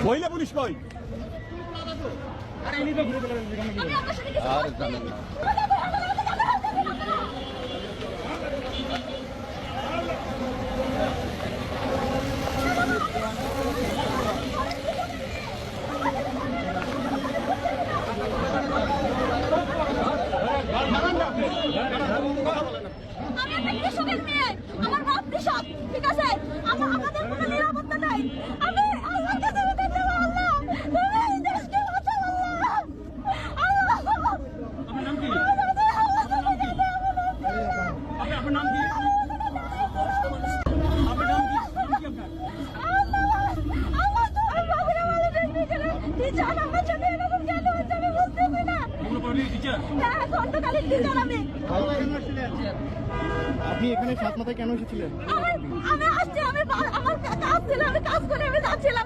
মহিলা পুলিশ কই? আর জানেন না। আমি একটা কৃষকের মেয়ে, আমার বাপ কৃষক, ঠিক আছে? আমাদের কোনো নিরাপত্তা নাই। আমি আল্লাহর কাছে বিনতি করব, আল্লাহ তুমি এই দেশকে বাঁচাও, আল্লাহ। আল্লাহ আপনার নাম কি? আপনার নাম কি? আপনার নাম কি? নাম কি আপনার? আল্লাহ তোমার বাবুরা ভালো দেখবি কেন? টিচার আমার সাথে এরকম কেন হচ্ছে আমি বুঝতেছি না। কোন পরিবারের টিচার? হ্যাঁ, খণ্ডকালীন টিচার আমি। আপনি এখানে সাত মাথায় কেন এসেছিলেন? আমি আসছি, আমার কাজ ছিল, আমি কাজ করে আমি যাচ্ছিলাম।